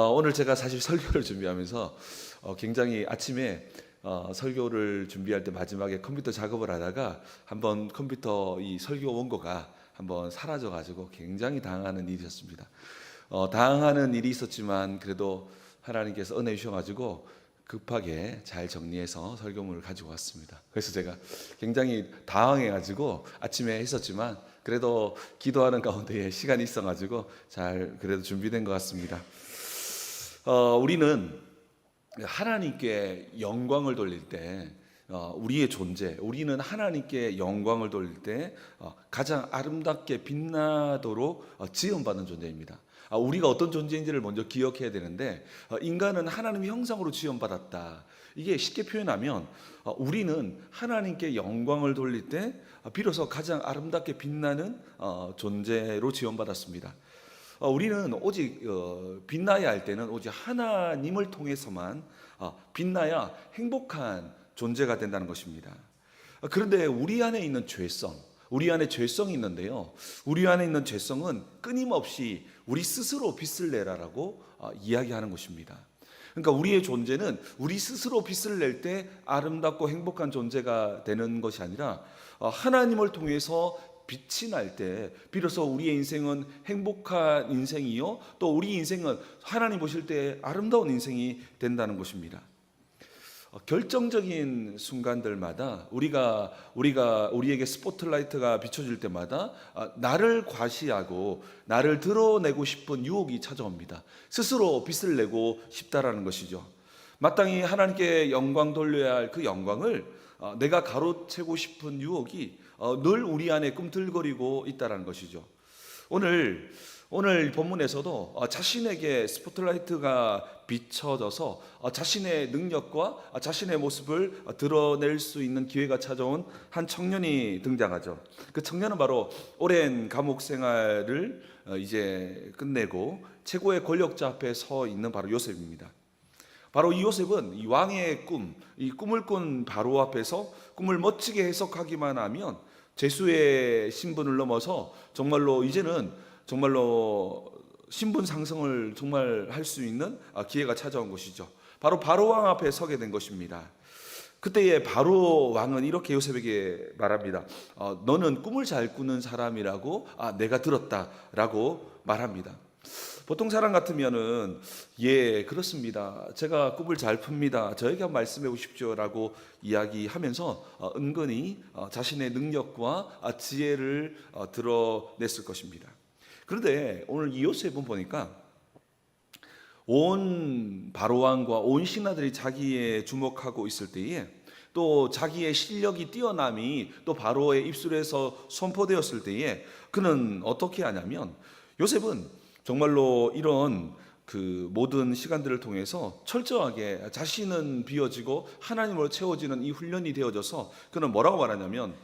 오늘 제가 사실 설교를 준비하면서 굉장히 아침에 설교를 준비할 때 마지막에 컴퓨터 작업을 하다가 한번 컴퓨터 이 설교 원고가 한번 사라져가지고 굉장히 당하는 일이었습니다. 당하는 일이 있었지만 그래도 하나님께서 은혜 주셔가지고 급하게 잘 정리해서 설교문을 가지고 왔습니다. 그래서 제가 굉장히 당황해가지고 아침에 했었지만 그래도 기도하는 가운데 시간이 있어가지고 잘 그래도 준비된 것 같습니다. 우리는 하나님께 영광을 돌릴 때 우리의 존재, 우리는 하나님께 영광을 돌릴 때 가장 아름답게 빛나도록 지음받는 존재입니다. 우리가 어떤 존재인지를 먼저 기억해야 되는데 인간은 하나님의 형상으로 지음받았다. 이게 쉽게 표현하면 우리는 하나님께 영광을 돌릴 때 비로소 가장 아름답게 빛나는 존재로 지음받았습니다. 우리는 오직 빛나야 할 때는 오직 하나님을 통해서만 빛나야 행복한 존재가 된다는 것입니다. 그런데 우리 안에 있는 죄성, 우리 안에 죄성이 있는데요. 우리 안에 있는 죄성은 끊임없이 우리 스스로 빛을 내라라고 이야기하는 것입니다. 그러니까 우리의 존재는 우리 스스로 빛을 낼 때 아름답고 행복한 존재가 되는 것이 아니라 하나님을 통해서 빛이 날 때 비로소 우리의 인생은 행복한 인생이요 또 우리 인생은 하나님 보실 때 아름다운 인생이 된다는 것입니다. 결정적인 순간들마다 우리에게 스포트라이트가 비춰질 때마다 나를 과시하고 나를 드러내고 싶은 유혹이 찾아옵니다. 스스로 빛을 내고 싶다라는 것이죠. 마땅히 하나님께 영광 돌려야 할 그 영광을 내가 가로채고 싶은 유혹이 늘 우리 안에 꿈틀거리고 있다는 것이죠. 오늘 본문에서도 자신에게 스포트라이트가 비춰져서 자신의 능력과 자신의 모습을 드러낼 수 있는 기회가 찾아온 한 청년이 등장하죠. 그 청년은 바로 오랜 감옥 생활을 이제 끝내고 최고의 권력자 앞에 서 있는 바로 요셉입니다. 바로 이 요셉은 이 왕의 이 꿈을 꾼 바로 앞에서 꿈을 멋지게 해석하기만 하면 제수의 신분을 넘어서 이제는 정말로 신분 상승을 정말 할 수 있는 기회가 찾아온 것이죠. 바로 바로 왕 앞에 서게 된 것입니다. 그때의 바로 왕은 이렇게 요셉에게 말합니다. 너는 꿈을 잘 꾸는 사람이라고 내가 들었다라고 말합니다. 보통 사람 같으면은 예 그렇습니다. 제가 꿈을 잘 풉니다. 저에게 한번 말씀해 보십시오라고 이야기하면서 은근히 자신의 능력과 지혜를 드러냈을 것입니다. 그런데 오늘 이 요셉은 보니까 온 바로왕과 온 신하들이 자기에 주목하고 있을 때에 또 자기의 실력이 뛰어남이 또 바로의 입술에서 선포되었을 때에 그는 어떻게 하냐면 요셉은 정말로 이런 그 모든 시간들을 통해서 철저하게 자신은 비워지고 하나님으로 채워지는 이 훈련이 되어져서 그는 뭐라고 말하냐면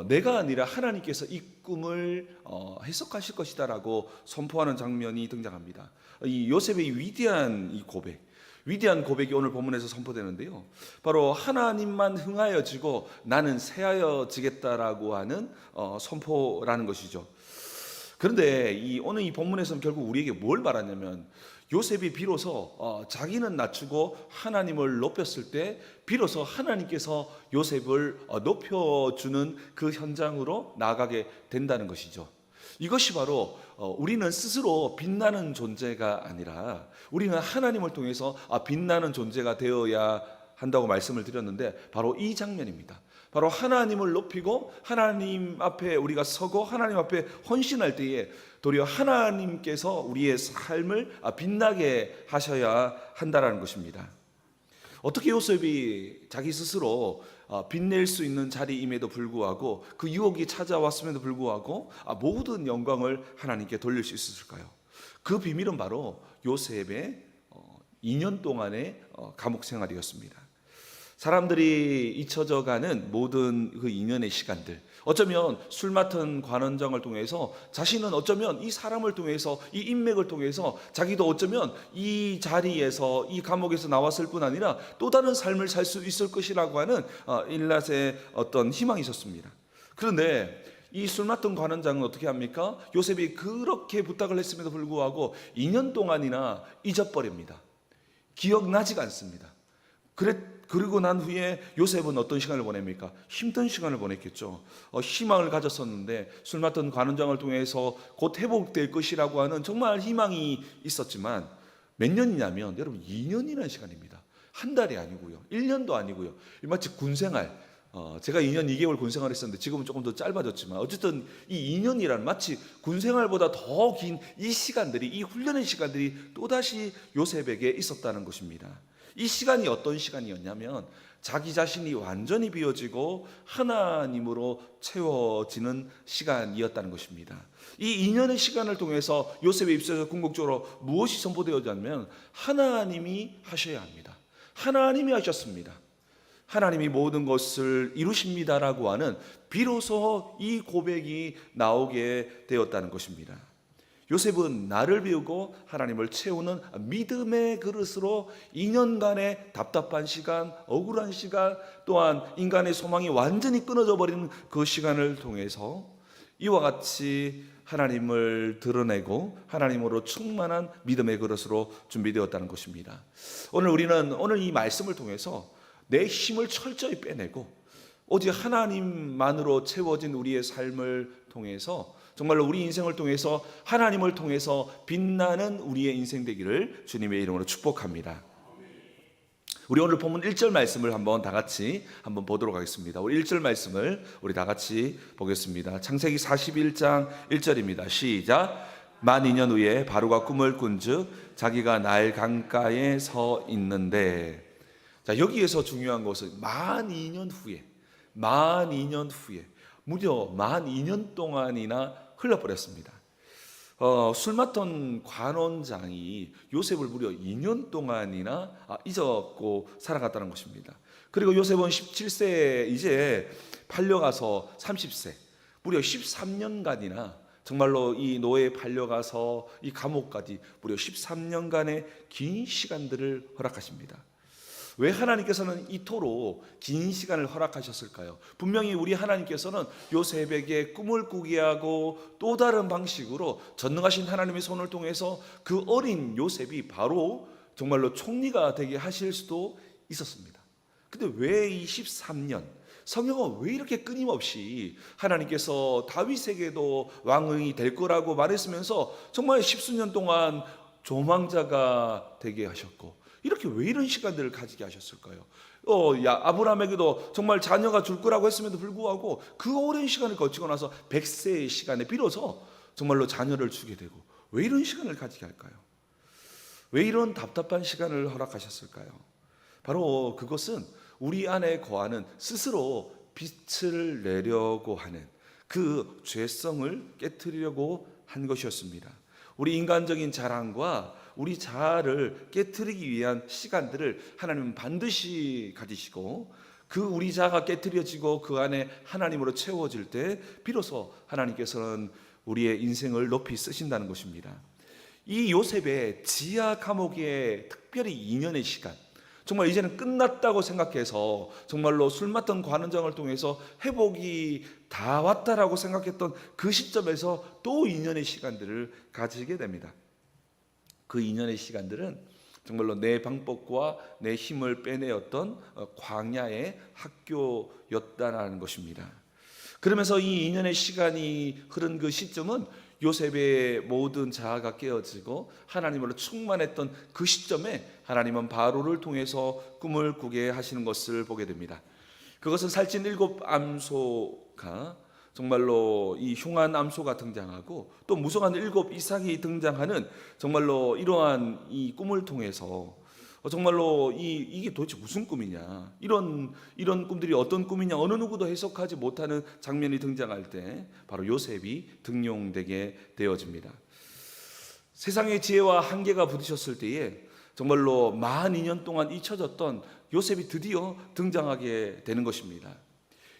내가 아니라 하나님께서 이 꿈을 해석하실 것이다라고 선포하는 장면이 등장합니다. 이 요셉의 위대한 이 위대한 고백이 오늘 본문에서 선포되는데요. 바로 하나님만 흥하여지고 나는 새하여지겠다라고 하는 선포라는 것이죠. 그런데 오늘 이 본문에서는 결국 우리에게 뭘 말하냐면 요셉이 비로소 자기는 낮추고 하나님을 높였을 때 비로소 하나님께서 요셉을 높여주는 그 현장으로 나아가게 된다는 것이죠. 이것이 바로 우리는 스스로 빛나는 존재가 아니라 우리는 하나님을 통해서 빛나는 존재가 되어야 한다고 말씀을 드렸는데 바로 이 장면입니다. 바로 하나님을 높이고 하나님 앞에 우리가 서고 하나님 앞에 헌신할 때에 도리어 하나님께서 우리의 삶을 빛나게 하셔야 한다는 것입니다. 어떻게 요셉이 자기 스스로 빛낼 수 있는 자리임에도 불구하고 그 유혹이 찾아왔음에도 불구하고 모든 영광을 하나님께 돌릴 수 있었을까요? 그 비밀은 바로 요셉의 2년 동안의 감옥 생활이었습니다. 사람들이 잊혀져가는 모든 그 2년의 시간들, 어쩌면 술 맡은 관원장을 통해서 자신은 어쩌면 이 사람을 통해서 이 인맥을 통해서 자기도 어쩌면 이 자리에서 이 감옥에서 나왔을 뿐 아니라 또 다른 삶을 살 수 있을 것이라고 하는 일낫의 어떤 희망이 있었습니다. 그런데 이 술 맡은 관원장은 어떻게 합니까? 요셉이 그렇게 부탁을 했음에도 불구하고 2년 동안이나 잊어버립니다. 기억나지가 않습니다. 그리고 난 후에 요셉은 어떤 시간을 보냅니까? 힘든 시간을 보냈겠죠. 희망을 가졌었는데 술 맡은 관원장을 통해서 곧 회복될 것이라고 하는 정말 희망이 있었지만 몇 년이냐면 여러분 2년이라는 시간입니다. 한 달이 아니고요. 1년도 아니고요. 마치 군생활. 제가 2년 2개월 군생활을 했었는데 지금은 조금 더 짧아졌지만 어쨌든 이 2년이란 마치 군생활보다 더 긴 이 시간들이, 이 훈련의 시간들이 또다시 요셉에게 있었다는 것입니다. 이 시간이 어떤 시간이었냐면 자기 자신이 완전히 비워지고 하나님으로 채워지는 시간이었다는 것입니다. 이 2년의 시간을 통해서 요셉의 입술에서 궁극적으로 무엇이 선포되었냐면 하나님이 하셔야 합니다. 하나님이 하셨습니다. 하나님이 모든 것을 이루십니다라고 하는 비로소 이 고백이 나오게 되었다는 것입니다. 요셉은 나를 비우고 하나님을 채우는 믿음의 그릇으로 2년간의 답답한 시간, 억울한 시간, 또한 인간의 소망이 완전히 끊어져 버리는 그 시간을 통해서 이와 같이 하나님을 드러내고 하나님으로 충만한 믿음의 그릇으로 준비되었다는 것입니다. 오늘 이 말씀을 통해서 내 힘을 철저히 빼내고 오직 하나님만으로 채워진 우리의 삶을 통해서 정말로 우리 인생을 통해서 하나님을 통해서 빛나는 우리의 인생 되기를 주님의 이름으로 축복합니다. 우리 오늘 본문 1절 말씀을 다 같이 보도록 하겠습니다. 우리 1절 말씀을 우리 다 같이 보겠습니다. 창세기 41장 1절입니다. 시작. 만 2년 후에 바로가 꿈을 꾼즉 자기가 나일 강가에 서 있는데, 자, 여기에서 중요한 것은 만 2년 후에 무려 만 2년 동안이나 흘러버렸습니다. 술 맡던 관원장이 요셉을 무려 2년 동안이나 잊었고 살아갔다는 것입니다. 그리고 요셉은 17세에 이제 팔려가서 30세, 무려 13년간이나 정말로 이 노예에 팔려가서 이 감옥까지 무려 13년간의 긴 시간들을 허락하십니다. 왜 하나님께서는 이토록 긴 시간을 허락하셨을까요? 분명히 우리 하나님께서는 요셉에게 꿈을 꾸게 하고 또 다른 방식으로 전능하신 하나님의 손을 통해서 그 어린 요셉이 바로 정말로 총리가 되게 하실 수도 있었습니다. 근데 왜 이 13년? 성경은 왜 이렇게 끊임없이 하나님께서 다윗에게도 왕이 될 거라고 말했으면서 정말 10수년 동안 조망자가 되게 하셨고, 이렇게 왜 이런 시간들을 가지게 하셨을까요? 아브라함에게도 정말 자녀가 줄 거라고 했음에도 불구하고 그 오랜 시간을 거치고 나서 100세의 시간에 비로소 정말로 자녀를 주게 되고, 왜 이런 시간을 가지게 할까요? 왜 이런 답답한 시간을 허락하셨을까요? 바로 그것은 우리 안에 거하는 스스로 빛을 내려고 하는 그 죄성을 깨트리려고 한 것이었습니다. 우리 인간적인 자랑과 우리 자아를 깨트리기 위한 시간들을 하나님은 반드시 가지시고, 그 우리 자아가 깨트려지고 그 안에 하나님으로 채워질 때 비로소 하나님께서는 우리의 인생을 높이 쓰신다는 것입니다. 이 요셉의 지하 감옥의 특별히 2년의 시간, 정말 이제는 끝났다고 생각해서 정말로 술 맡던 관원장을 통해서 회복이 다 왔다라고 생각했던 그 시점에서 또 2년의 시간들을 가지게 됩니다. 그 2년의 시간들은 정말로 내 방법과 내 힘을 빼내었던 광야의 학교였다는 것입니다. 그러면서 이 2년의 시간이 흐른 그 시점은 요셉의 모든 자아가 깨어지고 하나님으로 충만했던 그 시점에 하나님은 바로를 통해서 꿈을 꾸게 하시는 것을 보게 됩니다. 그것은 살찐 7 암소가 정말로 이 흉한 암소가 등장하고 또 무성한 7 이삭이 등장하는 정말로 이러한 이 꿈을 통해서 정말로 이게 도대체 무슨 꿈이냐, 이런 꿈들이 어떤 꿈이냐 어느 누구도 해석하지 못하는 장면이 등장할 때 바로 요셉이 등용되게 되어집니다. 세상의 지혜와 한계가 부딪혔을 때에 정말로 만 2년 동안 잊혀졌던 요셉이 드디어 등장하게 되는 것입니다.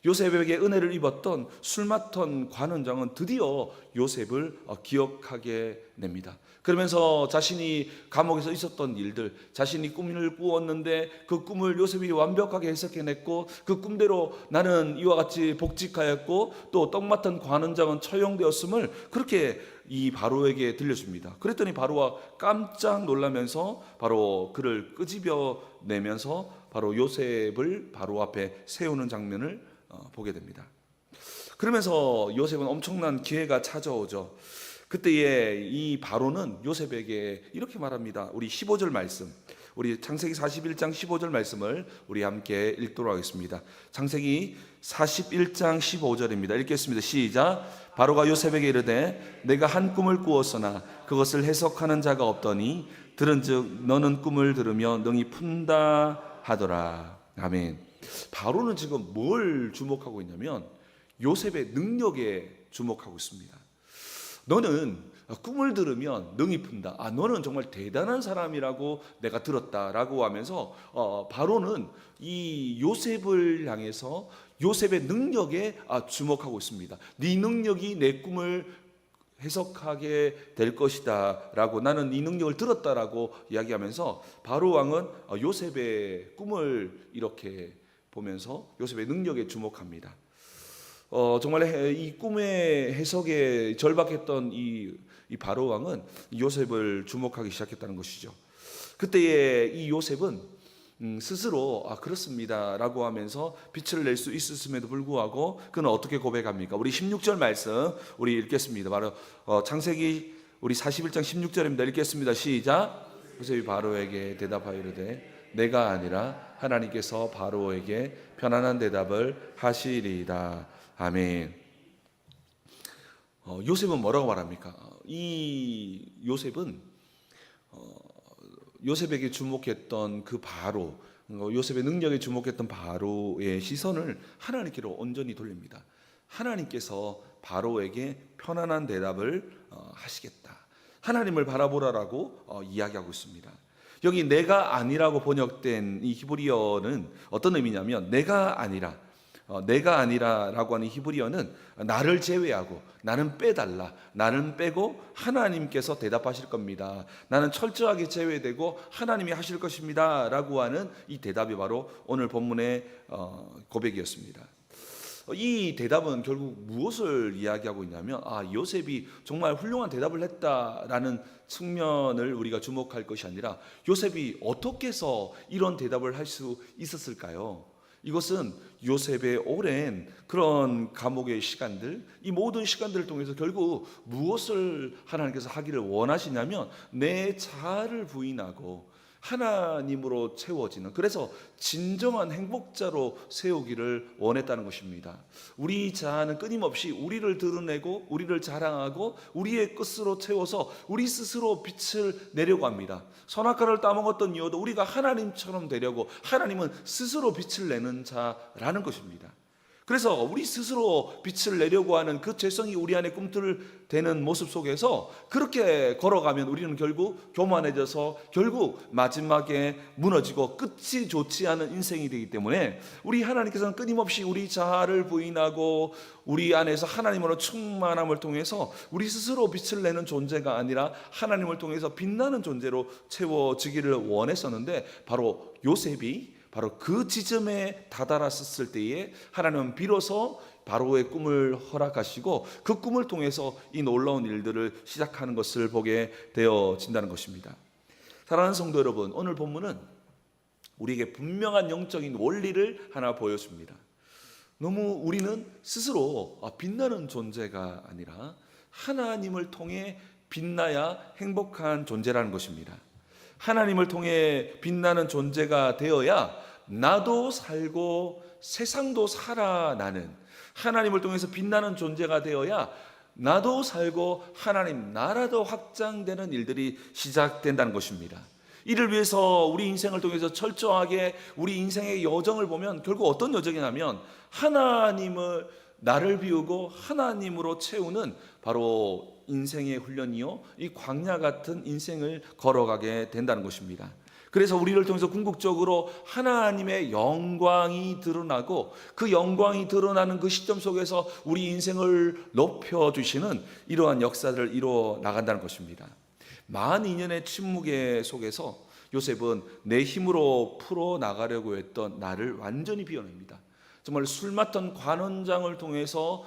요셉에게 은혜를 입었던 술 맡던 관원장은 드디어 요셉을 기억하게 됩니다. 그러면서 자신이 감옥에서 있었던 일들, 자신이 꿈을 꾸었는데 그 꿈을 요셉이 완벽하게 해석해냈고 그 꿈대로 나는 이와 같이 복직하였고 또 떡 맡은 관원장은 처형되었음을 그렇게 이 바로에게 들려줍니다. 그랬더니 바로가 깜짝 놀라면서 바로 그를 끄집어 내면서 바로 요셉을 바로 앞에 세우는 장면을 보게 됩니다. 그러면서 요셉은 엄청난 기회가 찾아오죠. 그때에 이 바로는 요셉에게 이렇게 말합니다. 우리 15절 말씀, 우리 창세기 41장 15절 말씀을 우리 함께 읽도록 하겠습니다. 창세기 41장 15절입니다. 읽겠습니다. 시작. 바로가 요셉에게 이르되 내가 한 꿈을 꾸었으나 그것을 해석하는 자가 없더니 들은즉 너는 꿈을 들으며 능히 푼다 하더라. 아멘. 바로는 지금 뭘 주목하고 있냐면 요셉의 능력에 주목하고 있습니다. 너는 꿈을 들으면 능히 푼다. 너는 정말 대단한 사람이라고 내가 들었다라고 하면서 바로는 이 요셉을 향해서 요셉의 능력에 주목하고 있습니다. 네 능력이 내 꿈을 해석하게 될 것이다 라고, 나는 이 능력을 들었다라고 이야기하면서 바로 왕은 요셉의 꿈을 이렇게 보면서 요셉의 능력에 주목합니다. 정말 이 꿈의 해석에 절박했던 이 바로 왕은 요셉을 주목하기 시작했다는 것이죠. 그때의 이 요셉은 스스로 그렇습니다 라고 하면서 빛을 낼 수 있었음에도 불구하고 그는 어떻게 고백합니까? 우리 16절 말씀 우리 읽겠습니다. 바로 창세기 우리 41장 16절입니다. 읽겠습니다. 시작. 요셉이 바로에게 대답하여 이르되 내가 아니라 하나님께서 바로에게 편안한 대답을 하시리이다. 아멘. 요셉은 뭐라고 말합니까? 이 요셉은 요셉에게 주목했던 그 바로, 요셉의 능력에 주목했던 바로의 시선을 하나님께로 온전히 돌립니다. 하나님께서 바로에게 편안한 대답을 하시겠다. 하나님을 바라보라라고 이야기하고 있습니다. 여기 내가 아니라고 번역된 이 히브리어는 어떤 의미냐면 내가 아니라라고 하는 히브리어는 나를 제외하고 나는 빼달라, 나는 빼고 하나님께서 대답하실 겁니다. 나는 철저하게 제외되고 하나님이 하실 것입니다 라고 하는 이 대답이 바로 오늘 본문의 고백이었습니다. 이 대답은 결국 무엇을 이야기하고 있냐면 요셉이 정말 훌륭한 대답을 했다라는 측면을 우리가 주목할 것이 아니라 요셉이 어떻게 해서 이런 대답을 할 수 있었을까요? 이것은 요셉의 오랜 그런 감옥의 시간들, 이 모든 시간들을 통해서 결국 무엇을 하나님께서 하기를 원하시냐면 내 자아를 부인하고 하나님으로 채워지는, 그래서 진정한 행복자로 세우기를 원했다는 것입니다. 우리 자아는 끊임없이 우리를 드러내고 우리를 자랑하고 우리의 끝으로 채워서 우리 스스로 빛을 내려고 합니다. 선악과를 따먹었던 이유도 우리가 하나님처럼 되려고, 하나님은 스스로 빛을 내는 자라는 것입니다. 그래서 우리 스스로 빛을 내려고 하는 그 죄성이 우리 안에 꿈틀대는 모습 속에서 그렇게 걸어가면 우리는 결국 교만해져서 결국 마지막에 무너지고 끝이 좋지 않은 인생이 되기 때문에 우리 하나님께서는 끊임없이 우리 자아를 부인하고 우리 안에서 하나님으로 충만함을 통해서 우리 스스로 빛을 내는 존재가 아니라 하나님을 통해서 빛나는 존재로 채워지기를 원했었는데 바로 요셉이 바로 그 지점에 다다랐을 때에 하나님은 비로소 바로의 꿈을 허락하시고 그 꿈을 통해서 이 놀라운 일들을 시작하는 것을 보게 되어진다는 것입니다. 사랑하는 성도 여러분, 오늘 본문은 우리에게 분명한 영적인 원리를 하나 보여줍니다. 너무 우리는 스스로 빛나는 존재가 아니라 하나님을 통해 빛나야 행복한 존재라는 것입니다. 하나님을 통해 빛나는 존재가 되어야 나도 살고 세상도 살아나는, 하나님을 통해서 빛나는 존재가 되어야 나도 살고 하나님 나라도 확장되는 일들이 시작된다는 것입니다. 이를 위해서 우리 인생을 통해서 철저하게 우리 인생의 여정을 보면 결국 어떤 여정이냐면 하나님을 나를 비우고 하나님으로 채우는 바로 인생의 훈련이요, 이 광야 같은 인생을 걸어가게 된다는 것입니다. 그래서 우리를 통해서 궁극적으로 하나님의 영광이 드러나고, 그 영광이 드러나는 그 시점 속에서 우리 인생을 높여주시는 이러한 역사를 이루어 나간다는 것입니다. 42년의 침묵의 속에서 요셉은 내 힘으로 풀어나가려고 했던 나를 완전히 비워냅니다. 정말 술 맡던 관원장을 통해서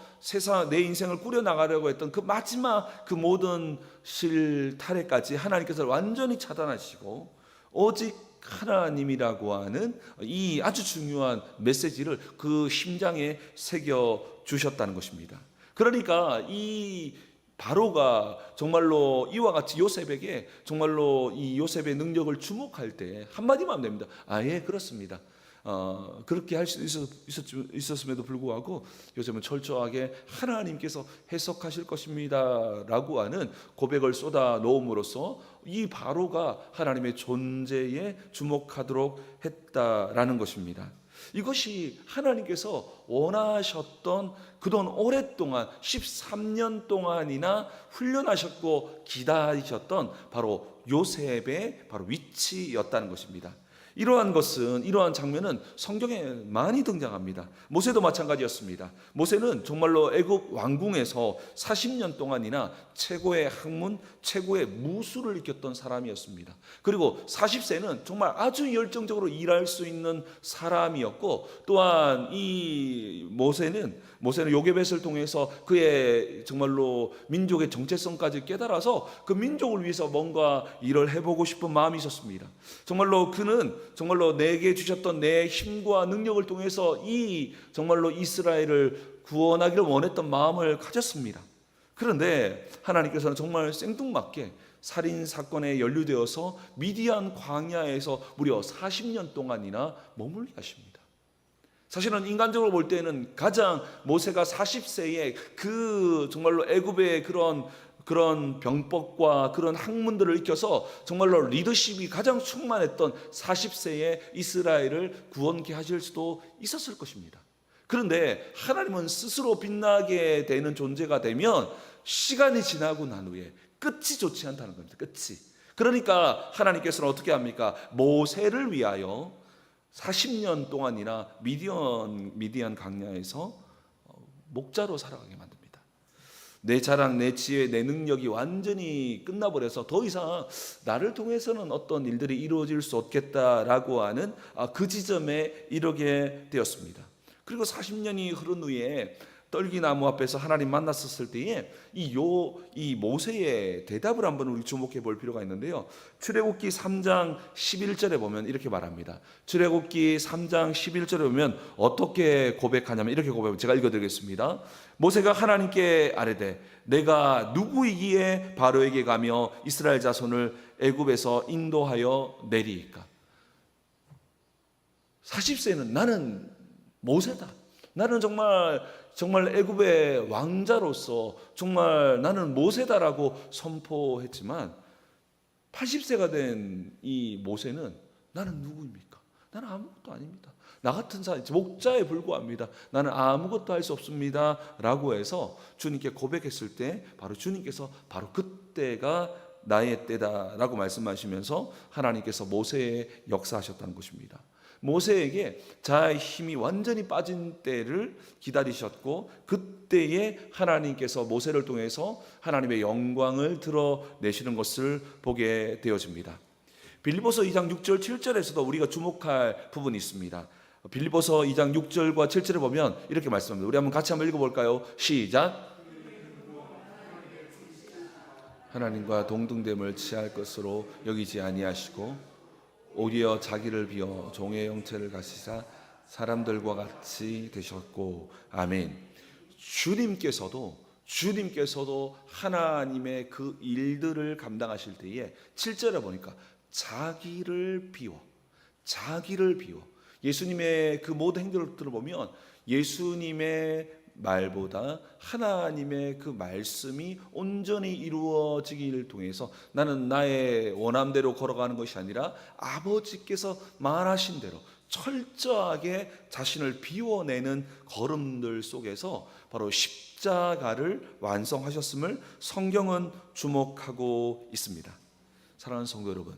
내 인생을 꾸려나가려고 했던 그 마지막 그 모든 실타래까지 하나님께서 완전히 차단하시고, 오직 하나님이라고 하는 이 아주 중요한 메시지를 그 심장에 새겨 주셨다는 것입니다. 그러니까 이 바로가 정말로 이와 같이 요셉에게 정말로 이 요셉의 능력을 주목할 때 한마디만 하면 됩니다. 예, 그렇습니다. 그렇게 할 수 있었음에도 불구하고 요셉은 철저하게 하나님께서 해석하실 것입니다 라고 하는 고백을 쏟아 놓음으로써 이 바로가 하나님의 존재에 주목하도록 했다라는 것입니다. 이것이 하나님께서 원하셨던, 그동안 오랫동안 13년 동안이나 훈련하셨고 기다리셨던 바로 요셉의 바로 위치였다는 것입니다. 이러한 장면은 성경에 많이 등장합니다. 모세도 마찬가지였습니다. 모세는 정말로 애굽 왕궁에서 40년 동안이나 최고의 학문, 최고의 무술을 익혔던 사람이었습니다. 그리고 40세는 정말 아주 열정적으로 일할 수 있는 사람이었고, 또한 이 모세는 요게벳을 통해서 그의 정말로 민족의 정체성까지 깨달아서 그 민족을 위해서 뭔가 일을 해보고 싶은 마음이 있었습니다. 정말로 그는 정말로 내게 주셨던 내 힘과 능력을 통해서 정말로 이스라엘을 구원하기를 원했던 마음을 가졌습니다. 그런데 하나님께서는 정말 생뚱맞게 살인 사건에 연루되어서 미디안 광야에서 무려 40년 동안이나 머물게 하십니다. 사실은 인간적으로 볼 때는 가장 모세가 40세에 그 정말로 애굽의 그런 병법과 그런 학문들을 익혀서 정말로 리더십이 가장 충만했던 40세에 이스라엘을 구원케 하실 수도 있었을 것입니다. 그런데 하나님은 스스로 빛나게 되는 존재가 되면 시간이 지나고 난 후에 끝이 좋지 않다는 겁니다. 끝이. 그러니까 하나님께서는 어떻게 합니까? 모세를 위하여 40년 동안이나 미디안 광야에서 목자로 살아가게 만듭니다. 내 자랑, 내 지혜, 내 능력이 완전히 끝나버려서 더 이상 나를 통해서는 어떤 일들이 이루어질 수 없겠다라고 하는 그 지점에 이르게 되었습니다. 그리고 40년이 흐른 후에 떨기나무 앞에서 하나님 만났었을 때에 이 모세의 대답을 한번 우리 주목해 볼 필요가 있는데요. 출애굽기 3장 11절에 보면 이렇게 말합니다. 출애굽기 3장 11절에 보면 어떻게 고백하냐면 이렇게 고백합니다. 제가 읽어드리겠습니다. 모세가 하나님께 아뢰되 내가 누구이기에 바로에게 가며 이스라엘 자손을 애굽에서 인도하여 내리이까. 40세는 나는 모세다. 나는 정말 애굽의 왕자로서 정말 나는 모세다라고 선포했지만 80세가 된 이 모세는 나는 누구입니까? 나는 아무것도 아닙니다. 나 같은 사람, 목자에 불과합니다. 나는 아무것도 할 수 없습니다 라고 해서 주님께 고백했을 때 바로 주님께서 바로 그때가 나의 때다라고 말씀하시면서 하나님께서 모세의 역사하셨다는 것입니다. 모세에게 자아의 힘이 완전히 빠진 때를 기다리셨고, 그때에 하나님께서 모세를 통해서 하나님의 영광을 드러내시는 것을 보게 되어집니다. 빌립보서 2장 6절 7절에서도 우리가 주목할 부분이 있습니다. 빌립보서 2장 6절과 7절을 보면 이렇게 말씀합니다. 우리 같이 한번 읽어볼까요? 시작. 하나님과 동등됨을 취할 것으로 여기지 아니하시고 오히려 자기를 비워 종의 형체를 가지사 사람들과 같이 되셨고. 아멘. 주님께서도 하나님의 그 일들을 감당하실 때에 7절에 보니까 자기를 비워 예수님의 그 모든 행동들을 보면 예수님의 말보다 하나님의 그 말씀이 온전히 이루어지기를 통해서 나는 나의 원함대로 걸어가는 것이 아니라 아버지께서 말하신 대로 철저하게 자신을 비워내는 걸음들 속에서 바로 십자가를 완성하셨음을 성경은 주목하고 있습니다. 사랑하는 성도 여러분,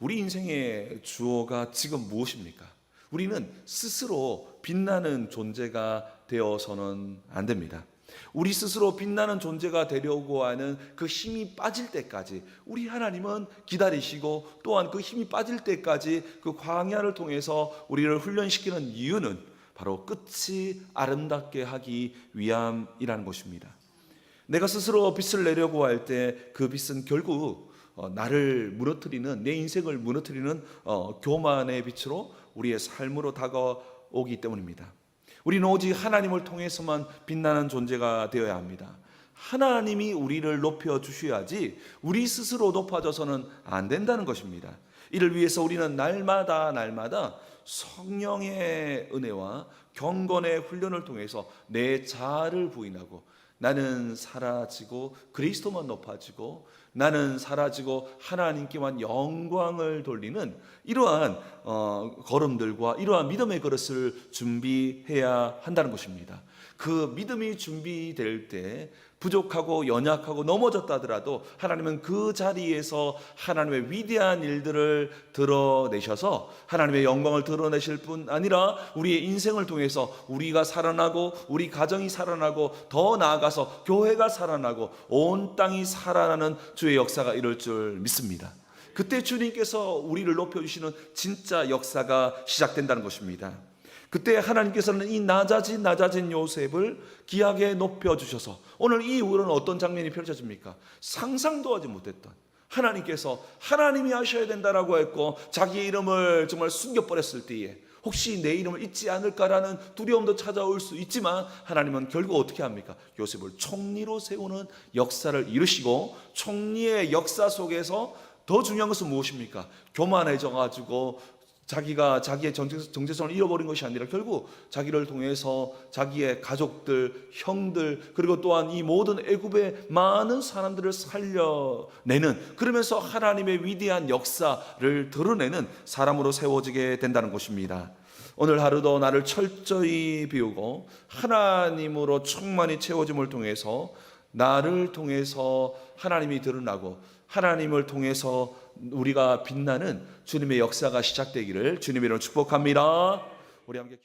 우리 인생의 주어가 지금 무엇입니까? 우리는 스스로 빛나는 존재가 되어서는 안 됩니다. 우리 스스로 빛나는 존재가 되려고 하는 그 힘이 빠질 때까지 우리 하나님은 기다리시고, 또한 그 힘이 빠질 때까지 그 광야를 통해서 우리를 훈련시키는 이유는 바로 끝이 아름답게 하기 위함이라는 것입니다. 내가 스스로 빛을 내려고 할 때 그 빛은 결국 나를 무너뜨리는, 내 인생을 무너뜨리는 교만의 빛으로 우리의 삶으로 다가오기 때문입니다. 우리는 오직 하나님을 통해서만 빛나는 존재가 되어야 합니다. 하나님이 우리를 높여주셔야지 우리 스스로 높아져서는 안 된다는 것입니다. 이를 위해서 우리는 날마다 성령의 은혜와 경건의 훈련을 통해서 내 자아를 부인하고, 나는 사라지고 그리스도만 높아지고, 나는 사라지고 하나님께만 영광을 돌리는 이러한 걸음들과 이러한 믿음의 그릇을 준비해야 한다는 것입니다. 그 믿음이 준비될 때 부족하고 연약하고 넘어졌다 하더라도 하나님은 그 자리에서 하나님의 위대한 일들을 드러내셔서 하나님의 영광을 드러내실 뿐 아니라 우리의 인생을 통해서 우리가 살아나고, 우리 가정이 살아나고, 더 나아가서 교회가 살아나고 온 땅이 살아나는 주의 역사가 이룰 줄 믿습니다. 그때 주님께서 우리를 높여주시는 진짜 역사가 시작된다는 것입니다. 그때 하나님께서는 이 낮아진 요셉을 귀하게 높여주셔서 오늘 이 이후로는 어떤 장면이 펼쳐집니까? 상상도 하지 못했던, 하나님께서 하나님이 하셔야 된다라고 했고 자기의 이름을 정말 숨겨버렸을 때에 혹시 내 이름을 잊지 않을까라는 두려움도 찾아올 수 있지만, 하나님은 결국 어떻게 합니까? 요셉을 총리로 세우는 역사를 이루시고, 총리의 역사 속에서 더 중요한 것은 무엇입니까? 교만해져가지고 자기가 자기의 정체성을 잃어버린 것이 아니라 결국 자기를 통해서 자기의 가족들, 형들, 그리고 또한 이 모든 애굽의 많은 사람들을 살려내는, 그러면서 하나님의 위대한 역사를 드러내는 사람으로 세워지게 된다는 것입니다. 오늘 하루도 나를 철저히 비우고 하나님으로 충만히 채워짐을 통해서 나를 통해서 하나님이 드러나고, 하나님을 통해서 우리가 빛나는 주님의 역사가 시작되기를 주님의 이름으로 축복합니다. 우리 함께